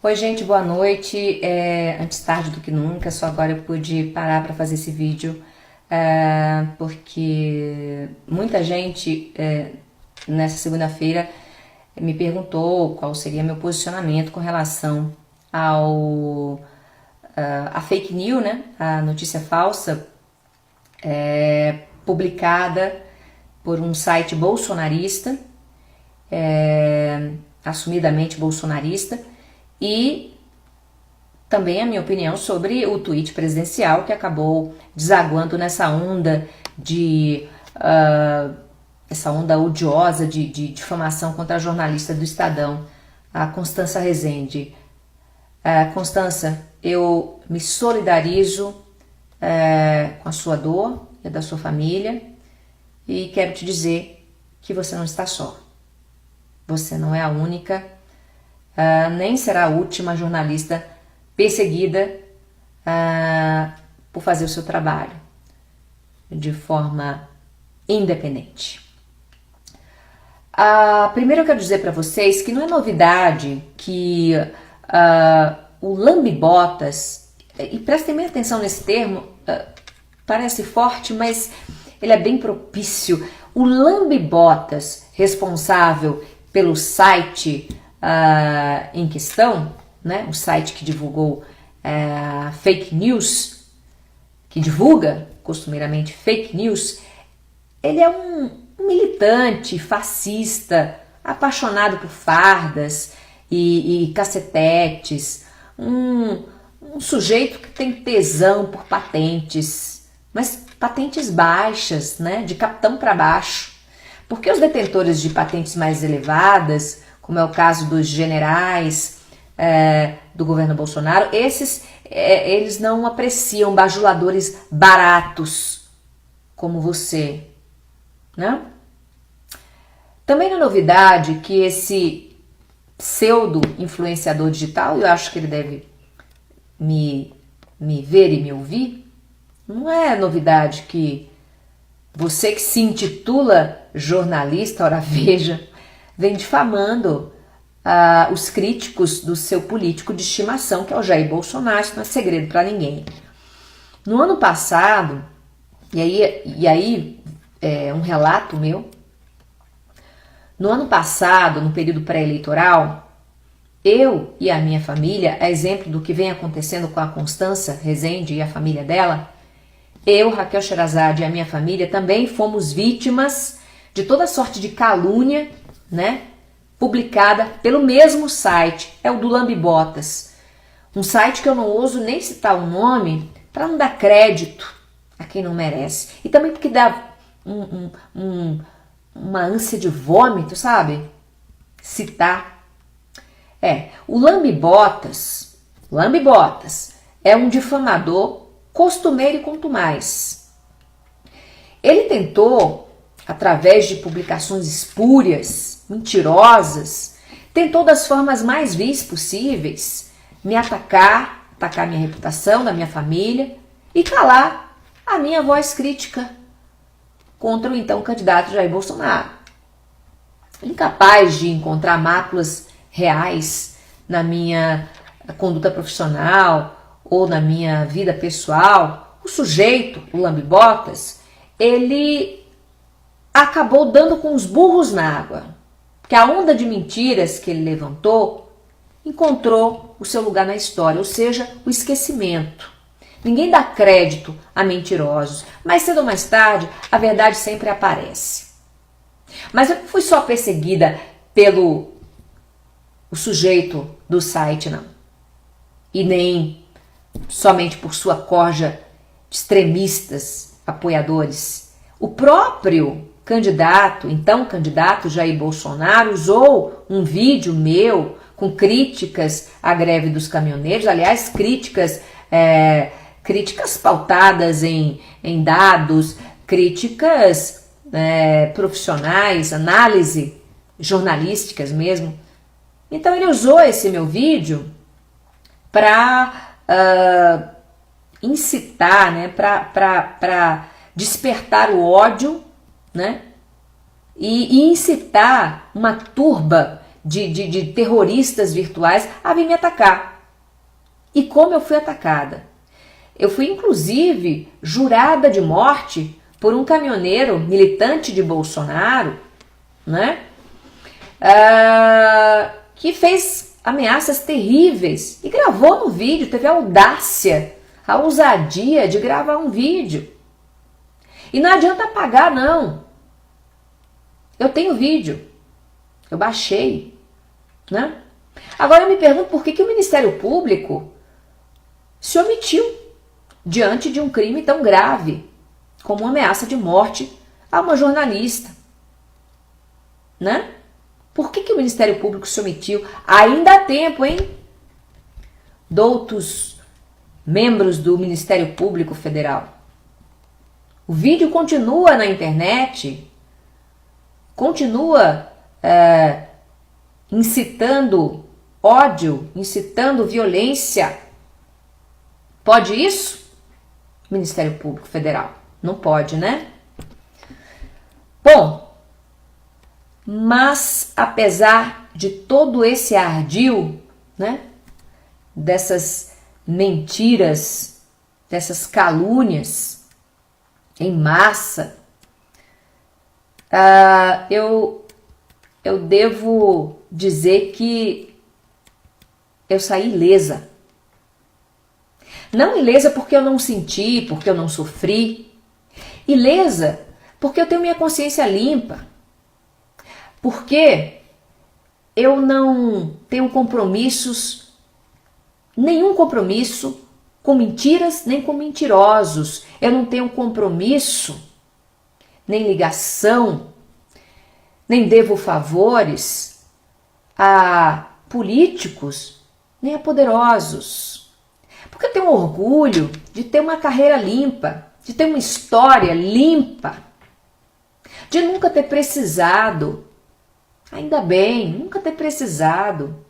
Oi, gente, boa noite. Antes tarde do que nunca, só agora eu pude parar para fazer esse vídeo, porque muita gente nessa segunda-feira me perguntou qual seria meu posicionamento com relação ao a fake news, né? A notícia falsa publicada por um site bolsonarista, assumidamente bolsonarista, e também a minha opinião sobre o tweet presidencial que acabou desaguando nessa onda essa onda odiosa de difamação contra a jornalista do Estadão, a Constança Rezende. Constança, eu me solidarizo com a sua dor e a da sua família e quero te dizer que você não está só. Você não é a única, nem será a última jornalista perseguida por fazer o seu trabalho de forma independente. Primeiro eu quero dizer para vocês que não é novidade que o lambe-botas, e prestem bem atenção nesse termo, parece forte, mas ele é bem propício. O lambe-botas responsável pelo site em questão, né, o site que divulgou fake news, que divulga costumeiramente fake news, ele é um militante fascista, apaixonado por fardas e cacetetes, um sujeito que tem tesão por patentes, mas patentes baixas, né, de capitão para baixo, porque os detentores de patentes mais elevadas, como é o caso dos generais do governo Bolsonaro, eles não apreciam bajuladores baratos como você, né? Também não é novidade que esse pseudo-influenciador digital, eu acho que ele deve me ver e me ouvir, não é novidade que você que se intitula jornalista, ora veja, vem difamando os críticos do seu político de estimação, que é o Jair Bolsonaro. Isso não é segredo para ninguém. No ano passado, e aí um relato meu, no ano passado, no período pré-eleitoral, eu e a minha família, a exemplo do que vem acontecendo com a Constança Rezende e a família dela, eu, Raquel Sherazade e a minha família também fomos vítimas de toda sorte de calúnia, né, publicada pelo mesmo site, é o do lambe-botas, um site que eu não ouso nem citar o nome para não dar crédito a quem não merece, e também porque dá uma ânsia de vômito, sabe? Citar. O lambe-botas é um difamador costumeiro e contumaz. Ele tentou, através de publicações espúrias, mentirosas, tentou das formas mais vis possíveis me atacar minha reputação, da minha família e calar a minha voz crítica contra o então candidato Jair Bolsonaro. Incapaz de encontrar máculas reais na minha conduta profissional ou na minha vida pessoal, o sujeito, o lambe-botas, ele acabou dando com os burros na água, porque a onda de mentiras que ele levantou encontrou o seu lugar na história, ou seja, o esquecimento. Ninguém dá crédito a mentirosos, mas cedo ou mais tarde a verdade sempre aparece. Mas eu não fui só perseguida pelo o sujeito do site, não. E nem somente por sua corja de extremistas, apoiadores. O próprio então candidato Jair Bolsonaro, usou um vídeo meu com críticas à greve dos caminhoneiros, aliás, críticas pautadas em dados, críticas profissionais, análise jornalísticas mesmo. Então ele usou esse meu vídeo para incitar, né, para despertar o ódio, né, e incitar uma turba de terroristas virtuais a vir me atacar. E como eu fui atacada? Eu fui, inclusive, jurada de morte por um caminhoneiro militante de Bolsonaro, né? Que fez ameaças terríveis e gravou no vídeo, teve a audácia, a ousadia de gravar um vídeo. E não adianta apagar, não. Eu tenho vídeo, eu baixei, né? Agora eu me pergunto por que o Ministério Público se omitiu diante de um crime tão grave como uma ameaça de morte a uma jornalista, né? Por que o Ministério Público se omitiu? Ainda há tempo, hein? Doutos membros do Ministério Público Federal. O vídeo continua na internet, continua incitando ódio, incitando violência. Pode isso? Ministério Público Federal. Não pode, né? Bom, mas apesar de todo esse ardil, né, dessas mentiras, dessas calúnias em massa, eu devo dizer que eu saí ilesa. Não ilesa porque eu não senti, porque eu não sofri. Ilesa porque eu tenho minha consciência limpa. Porque eu não tenho compromissos, nenhum compromisso com mentiras nem com mentirosos. Eu não tenho compromisso, nem ligação, nem devo favores a políticos, nem a poderosos. Porque eu tenho orgulho de ter uma carreira limpa, de ter uma história limpa, de nunca ter precisado, ainda bem, nunca ter precisado.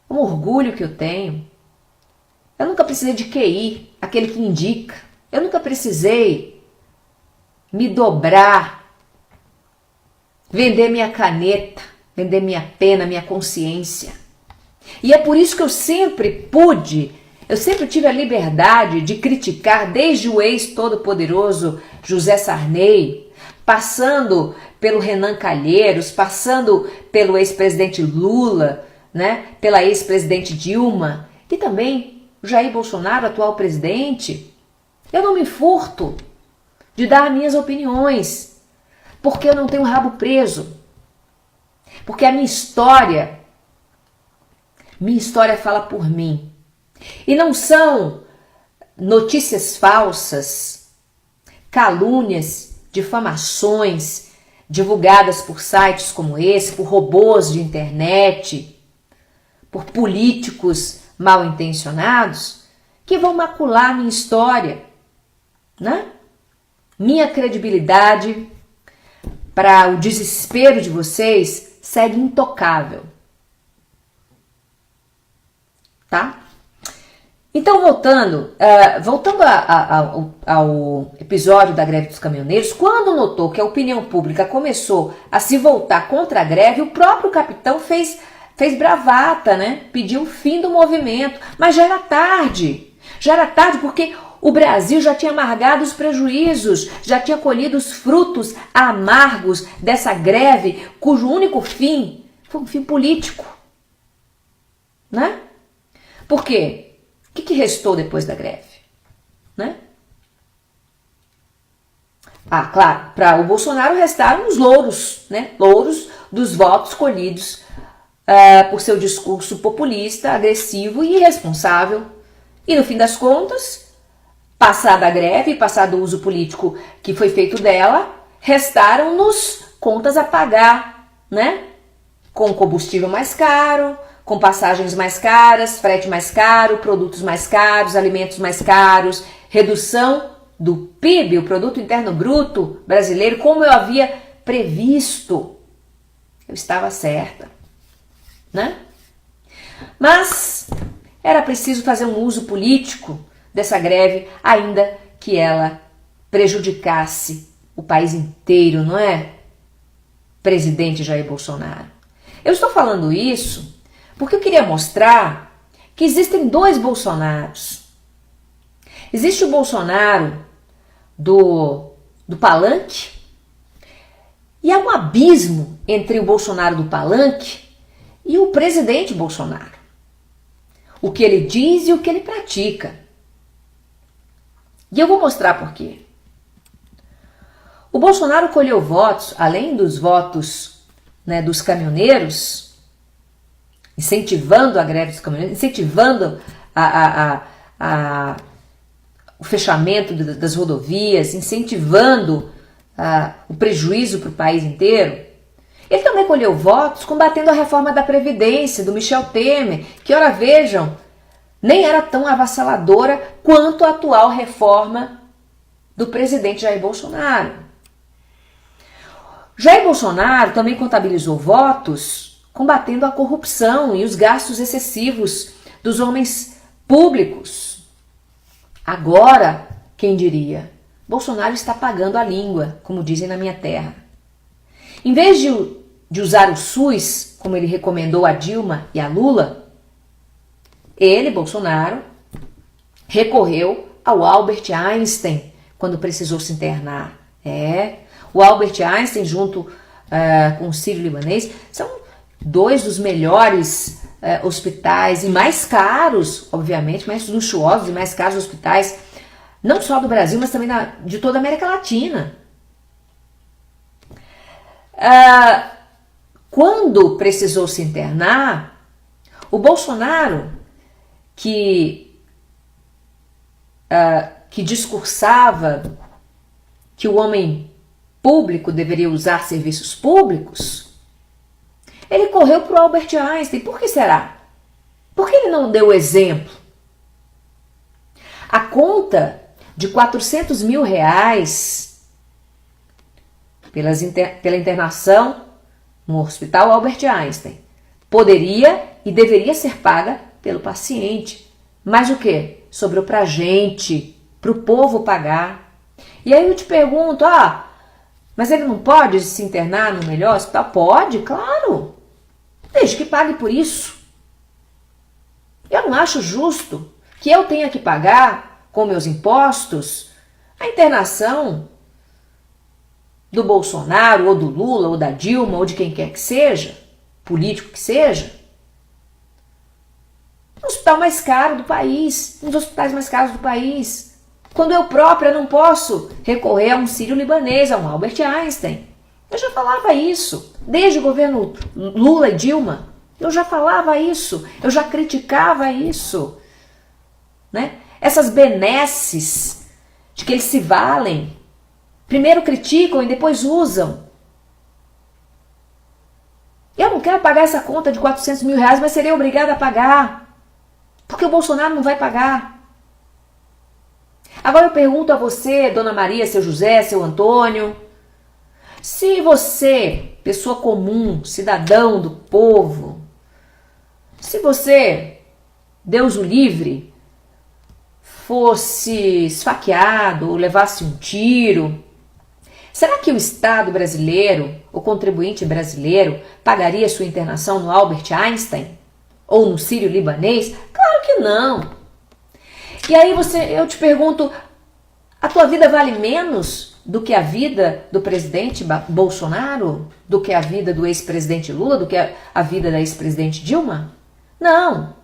Um orgulho que eu tenho. Eu nunca precisei de QI, aquele que indica. Eu nunca precisei me dobrar, vender minha caneta, vender minha pena, minha consciência. E é por isso que eu sempre tive a liberdade de criticar desde o ex-todo-poderoso José Sarney, passando pelo Renan Calheiros, passando pelo ex-presidente Lula, né, pela ex-presidente Dilma e também Jair Bolsonaro, atual presidente. Eu não me furto de dar minhas opiniões, porque eu não tenho rabo preso, porque a minha história fala por mim. E não são notícias falsas, calúnias, difamações divulgadas por sites como esse, por robôs de internet, por políticos mal intencionados, que vão macular minha história, né? Minha credibilidade, para o desespero de vocês, segue intocável. Tá? Então, voltando ao episódio da greve dos caminhoneiros, quando notou que a opinião pública começou a se voltar contra a greve, o próprio capitão fez bravata, né? Pediu o fim do movimento, mas já era tarde porque o Brasil já tinha amargado os prejuízos, já tinha colhido os frutos amargos dessa greve, cujo único fim foi um fim político, né? Por quê? O que restou depois da greve? Né? Claro, para o Bolsonaro restaram os louros, né? Louros dos votos colhidos por seu discurso populista, agressivo e irresponsável. E no fim das contas, passada a greve, passado o uso político que foi feito dela, restaram-nos contas a pagar, né? Com combustível mais caro, com passagens mais caras, frete mais caro, produtos mais caros, alimentos mais caros, redução do PIB, o Produto Interno Bruto brasileiro, como eu havia previsto. Eu estava certa, né? Mas era preciso fazer um uso político dessa greve, ainda que ela prejudicasse o país inteiro, não é? Presidente Jair Bolsonaro. Eu estou falando isso porque eu queria mostrar que existem dois Bolsonaros. Existe o Bolsonaro do palanque e há um abismo entre o Bolsonaro do palanque e o presidente Bolsonaro. O que ele diz e o que ele pratica. E eu vou mostrar por quê. O Bolsonaro colheu votos, além dos votos, né, dos caminhoneiros, incentivando a greve dos caminhoneiros, incentivando o fechamento das rodovias, incentivando o prejuízo para o país inteiro. Ele também colheu votos combatendo a reforma da Previdência, do Michel Temer, que, ora vejam, nem era tão avassaladora quanto a atual reforma do presidente Jair Bolsonaro. Jair Bolsonaro também contabilizou votos combatendo a corrupção e os gastos excessivos dos homens públicos. Agora, quem diria? Bolsonaro está pagando a língua, como dizem na minha terra. Em vez de usar o SUS, como ele recomendou a Dilma e a Lula, ele, Bolsonaro, recorreu ao Albert Einstein quando precisou se internar. O Albert Einstein, junto com o Sírio-Libanês, são dois dos melhores hospitais e mais caros, obviamente, mais luxuosos e mais caros hospitais, não só do Brasil, mas também de toda a América Latina. Quando precisou se internar, o Bolsonaro, que discursava que o homem público deveria usar serviços públicos, ele correu para o Albert Einstein. Por que será? Por que ele não deu o exemplo? A conta de R$400 mil pela internação no Hospital Albert Einstein poderia e deveria ser paga pelo paciente. Mas o que? Sobrou para a gente, para o povo pagar. E aí eu te pergunto, mas ele não pode se internar no melhor hospital? Pode, claro, desde que pague por isso. Eu não acho justo que eu tenha que pagar com meus impostos a internação do Bolsonaro, ou do Lula, ou da Dilma, ou de quem quer que seja, político que seja, no hospital mais caro do país, nos hospitais mais caros do país, quando eu própria não posso recorrer a um Sírio-Libanês, a um Albert Einstein. Eu já falava isso, desde o governo Lula e Dilma, eu já falava isso, eu já criticava isso, né? Essas benesses de que eles se valem, primeiro criticam e depois usam. Eu não quero pagar essa conta de R$400 mil, mas serei obrigada a pagar, porque o Bolsonaro não vai pagar. Agora eu pergunto a você, Dona Maria, seu José, seu Antônio, se você, pessoa comum, cidadão do povo, se você, Deus o livre, fosse esfaqueado ou levasse um tiro, será que o Estado brasileiro, o contribuinte brasileiro, pagaria sua internação no Albert Einstein? Ou no Sírio-Libanês? Claro que não. E aí eu te pergunto, a tua vida vale menos do que a vida do presidente Bolsonaro? Do que a vida do ex-presidente Lula? Do que a vida da ex-presidente Dilma? Não.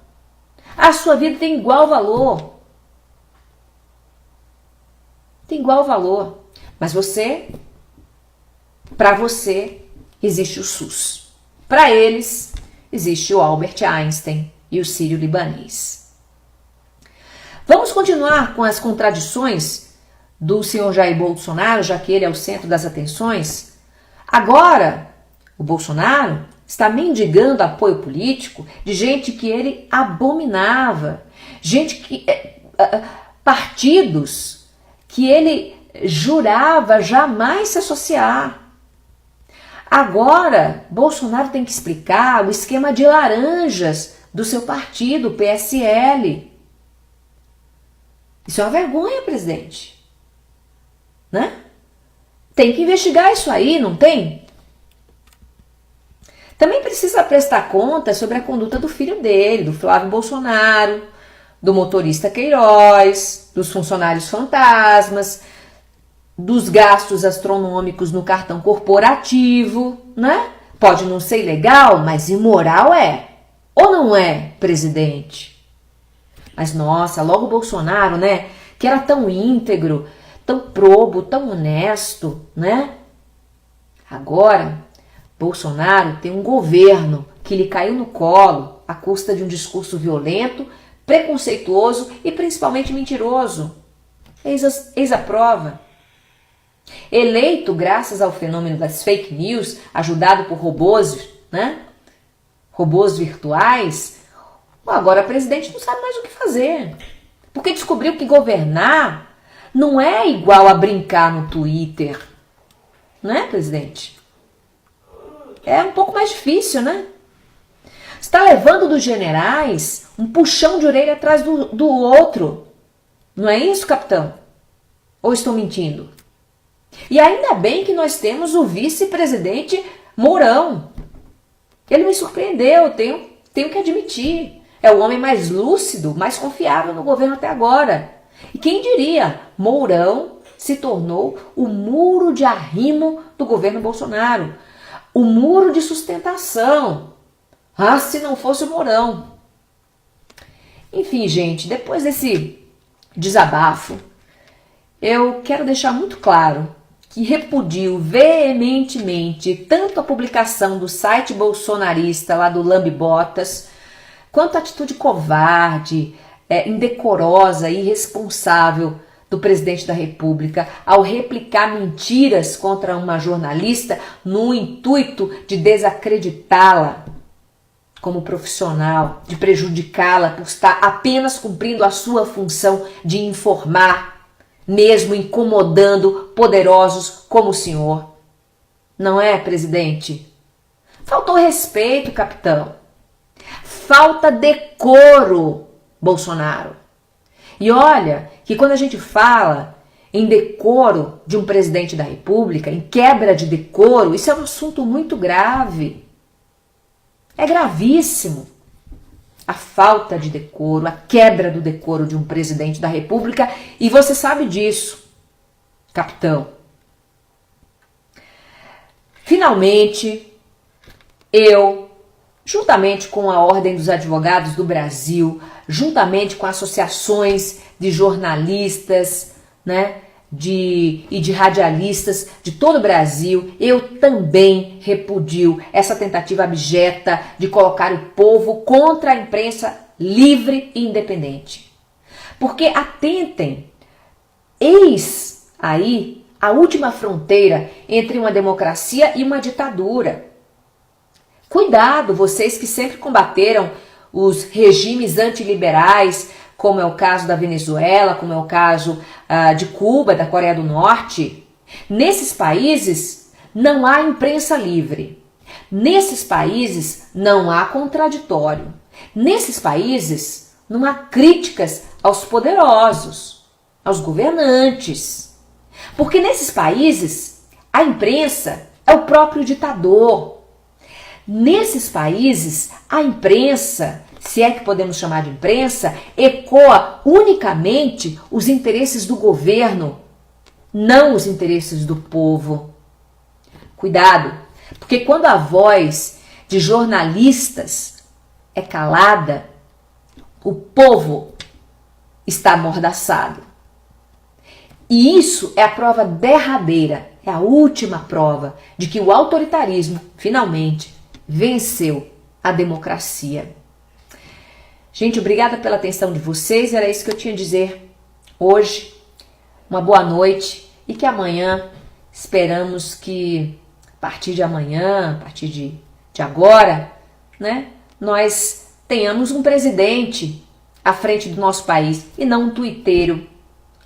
A sua vida tem igual valor. Tem igual valor. Mas para você, existe o SUS. Para eles, existe o Albert Einstein e o Sírio-Libanês. Vamos continuar com as contradições do senhor Jair Bolsonaro, já que ele é o centro das atenções. Agora, o Bolsonaro está mendigando apoio político de gente que ele abominava, partidos que ele jurava jamais se associar. Agora, Bolsonaro tem que explicar o esquema de laranjas do seu partido, o PSL. Isso é uma vergonha, presidente. Né? Tem que investigar isso aí, não tem? Também precisa prestar conta sobre a conduta do filho dele, do Flávio Bolsonaro, do motorista Queiroz, dos funcionários fantasmas, dos gastos astronômicos no cartão corporativo, né? Pode não ser legal, mas imoral é. Ou não é, presidente? Mas nossa, logo o Bolsonaro, né? Que era tão íntegro, tão probo, tão honesto, né? Agora, Bolsonaro tem um governo que lhe caiu no colo à custa de um discurso violento, preconceituoso e principalmente mentiroso. Eis a prova. Eleito graças ao fenômeno das fake news, ajudado por robôs, né? Robôs virtuais, agora o presidente não sabe mais o que fazer. Porque descobriu que governar não é igual a brincar no Twitter. Não é, presidente? É um pouco mais difícil, né? Está levando dos generais um puxão de orelha atrás do outro. Não é isso, capitão? Ou estou mentindo? E ainda bem que nós temos o vice-presidente Mourão. Ele me surpreendeu, tenho que admitir. É o homem mais lúcido, mais confiável no governo até agora. E quem diria, Mourão se tornou o muro de arrimo do governo Bolsonaro. O muro de sustentação. Ah, se não fosse o Mourão. Enfim, gente, depois desse desabafo, eu quero deixar muito claro que repudio veementemente tanto a publicação do site bolsonarista lá do Lambibotas, quanto a atitude covarde, indecorosa e irresponsável do presidente da República ao replicar mentiras contra uma jornalista no intuito de desacreditá-la como profissional, de prejudicá-la por estar apenas cumprindo a sua função de informar, mesmo incomodando poderosos como o senhor. Não é, presidente? Faltou respeito, capitão. Falta decoro, Bolsonaro. E olha que quando a gente fala em decoro de um presidente da República, em quebra de decoro, isso é um assunto muito grave. É gravíssimo. A falta de decoro, a quebra do decoro de um presidente da República, e você sabe disso, capitão. Finalmente, eu, juntamente com a Ordem dos Advogados do Brasil, juntamente com associações de jornalistas, né, e de radialistas de todo o Brasil, eu também repudio essa tentativa abjeta de colocar o povo contra a imprensa livre e independente. Porque atentem, eis aí a última fronteira entre uma democracia e uma ditadura. Cuidado, vocês que sempre combateram os regimes antiliberais, como é o caso da Venezuela, como é o caso de Cuba, da Coreia do Norte. Nesses países não há imprensa livre. Nesses países não há contraditório. Nesses países não há críticas aos poderosos, aos governantes. Porque nesses países a imprensa é o próprio ditador. Nesses países a imprensa, se é que podemos chamar de imprensa, ecoa unicamente os interesses do governo, não os interesses do povo. Cuidado, porque quando a voz de jornalistas é calada, o povo está amordaçado. E isso é a prova derradeira, é a última prova de que o autoritarismo, finalmente, venceu a democracia. Gente, obrigada pela atenção de vocês, era isso que eu tinha a dizer hoje. Uma boa noite e que amanhã, esperamos que a partir de amanhã, a partir de agora, né, nós tenhamos um presidente à frente do nosso país e não um tuiteiro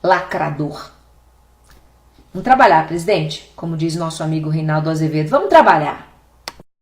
lacrador. Vamos trabalhar, presidente, como diz nosso amigo Reinaldo Azevedo, vamos trabalhar.